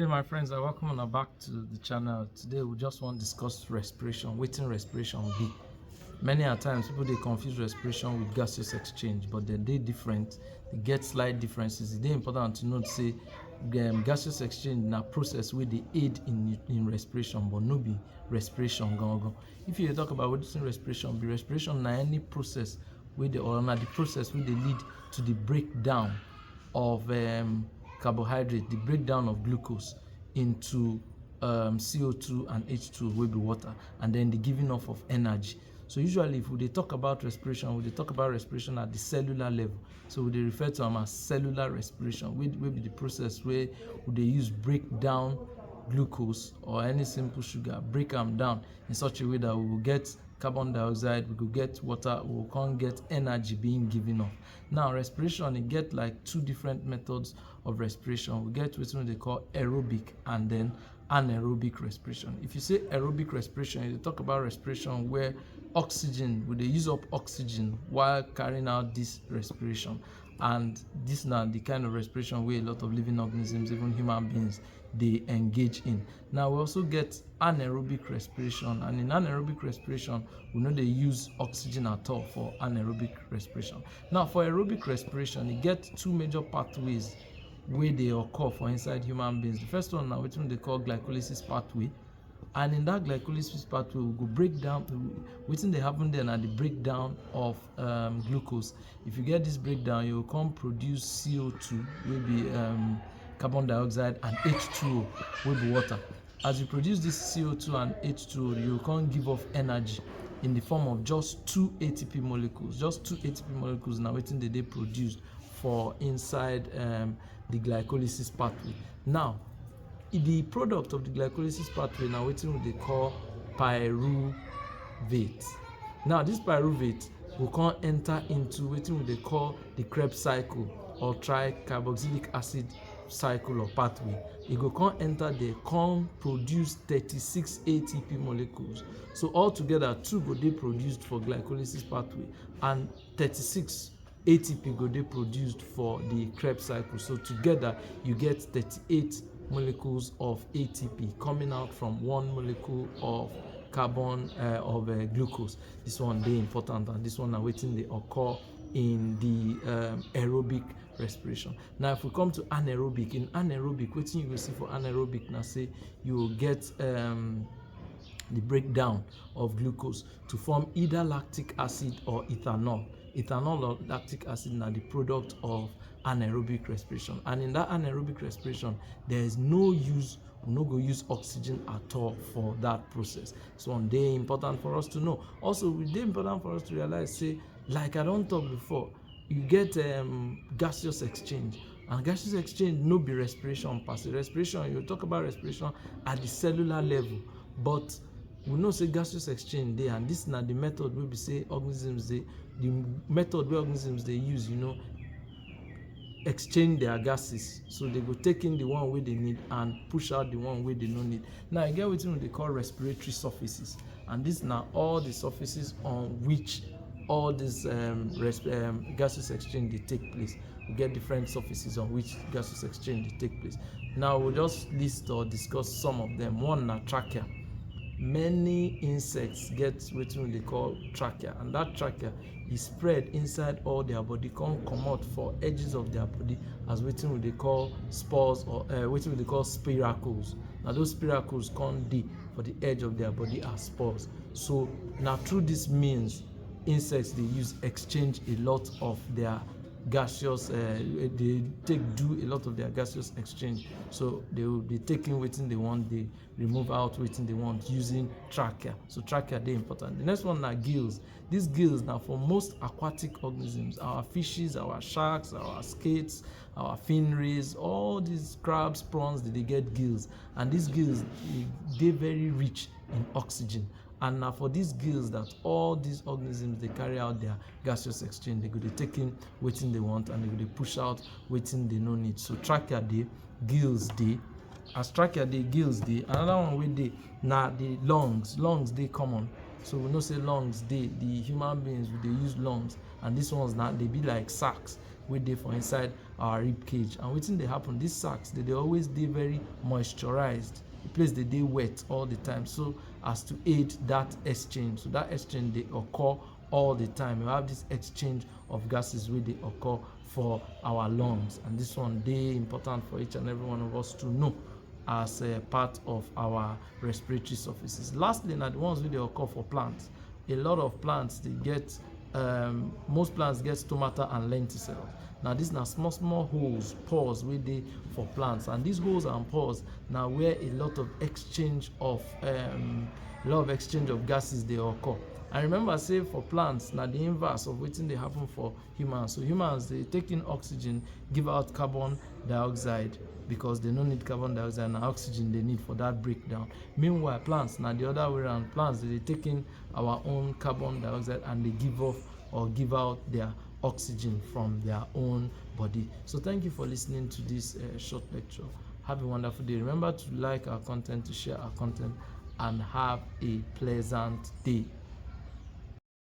day, my friends. Welcome on back to the channel. Today we just want to discuss respiration. Wetin respiration be. Many a times people they confuse respiration with gaseous exchange, but they're different. They get slight differences. It's important to note say gaseous exchange na process where they aid in respiration, but no be respiration. If you talk about wetin respiration na any process where the process where they lead to the breakdown of carbohydrate, the breakdown of glucose into CO2 and H2 will be water, and then the giving off of energy. So usually if we talk about respiration, we talk about respiration at the cellular level. So we refer to them as cellular respiration, which will be the process where they use break down glucose or any simple sugar, break them down in such a way that we will get carbon dioxide, we could get water, we can't get energy being given off. Now respiration, it get like two different methods of respiration. We get what they call aerobic and then anaerobic respiration. If you say aerobic respiration, you talk about respiration where oxygen, they use up oxygen while carrying out this respiration. And this now the kind of respiration where a lot of living organisms, even human beings, they engage in. Now we also get anaerobic respiration, and in anaerobic respiration we know they use oxygen at all for anaerobic respiration. Now for aerobic respiration, you get two major pathways where they occur for inside human beings. The first one now which they call glycolysis pathway, and in that glycolysis pathway we go break down wetin dey happen there na the breakdown of glucose. If you get this breakdown, you will come produce CO2 will be carbon dioxide and H2O will be water. As you produce this CO2 and H2O, you can give off energy in the form of just two ATP molecules. Just two ATP molecules now wetin they produced for inside the glycolysis pathway. Now the product of the glycolysis pathway now wetin they call pyruvate. Now this pyruvate will come enter into wetin they call the Krebs cycle or tricarboxylic acid cycle or pathway. It go come enter there, come produce 36 ATP molecules. So altogether 2 go dey produced for glycolysis pathway and 36 ATP go dey produced for the Krebs cycle. So together you get 38 molecules of ATP coming out from one molecule of carbon of glucose. This one dey important, and this one are waiting they occur in the aerobic respiration. Now if we come to anaerobic, in anaerobic wetin you will see for anaerobic now say you will get the breakdown of glucose to form either lactic acid or ethanol. Ethanol or lactic acid now the product of anaerobic respiration, and in that anaerobic respiration there is no use, we no go use oxygen at all for that process. So one day important for us to know. Also it dey important for us to realize say, like I don't talk before, you get gaseous exchange, and gaseous exchange no be respiration per se. Respiration, you talk about respiration at the cellular level, but we know say gaseous exchange dey, and this na the method wey be say organisms dey, the method where organisms they use, exchange their gases. So they go take in the one where they need and push out the one where they don't need. Now again wetin they call respiratory surfaces, and this now all the surfaces on which all this gaseous exchange they take place. We get different surfaces on which gaseous exchange they take place. Now we'll just list or discuss some of them. One na trachea. Many insects get wetin they call trachea, and that trachea is spread inside all their body, come out for edges of their body as wetin they call spores or wetin they call spiracles. Now those spiracles come dey for the edge of their body as spores. So now through this means insects they use exchange a lot of their gaseous they do a lot of their gaseous exchange. So they will be taking wetin they want, they remove out wetin they want using trachea. So trachea they important. The next one are gills. These gills now for most aquatic organisms, our fishes, our sharks, our skates, our fin rays, all these crabs, prawns, they get gills, and these gills they very rich in oxygen. And now for these gills that all these organisms they carry out their gaseous exchange, they go to take in wetin they want and they go to push out wetin they no need. So trachea dey, gills dey. As trachea dey, gills dey. Another one wey dey na the lungs. Lungs dey common. So we know say lungs dey, the human beings we dey use lungs, and these ones now they be like sacs wey dey for inside our rib cage. And wetin dey happen, these sacs they always dey very moisturized, the place they dey wet all the time, so as to aid that exchange. So that exchange dey occur all the time. You have this exchange of gases wey dey occur for our lungs, and this one dey important for each and every one of us to know as a part of our respiratory surfaces. Lastly, na the ones wey dey occur for plants. A lot of plants dey get most plants get stomata and lenticels. Now these na small holes, pores wey dey for plants, and these holes and pores na where a lot of exchange of gases dey occur. And remember say for plants na the inverse of wetin dey happen for humans. So humans dey take in oxygen, give out carbon dioxide, because they no need carbon dioxide, na oxygen they need for that breakdown. Meanwhile, plants na the other way around. Plants they take in our own carbon dioxide and they give off or give out their oxygen from their own body. So thank you for listening to this short lecture. Have a wonderful day. Remember to like our content, to share our content, and have a pleasant day.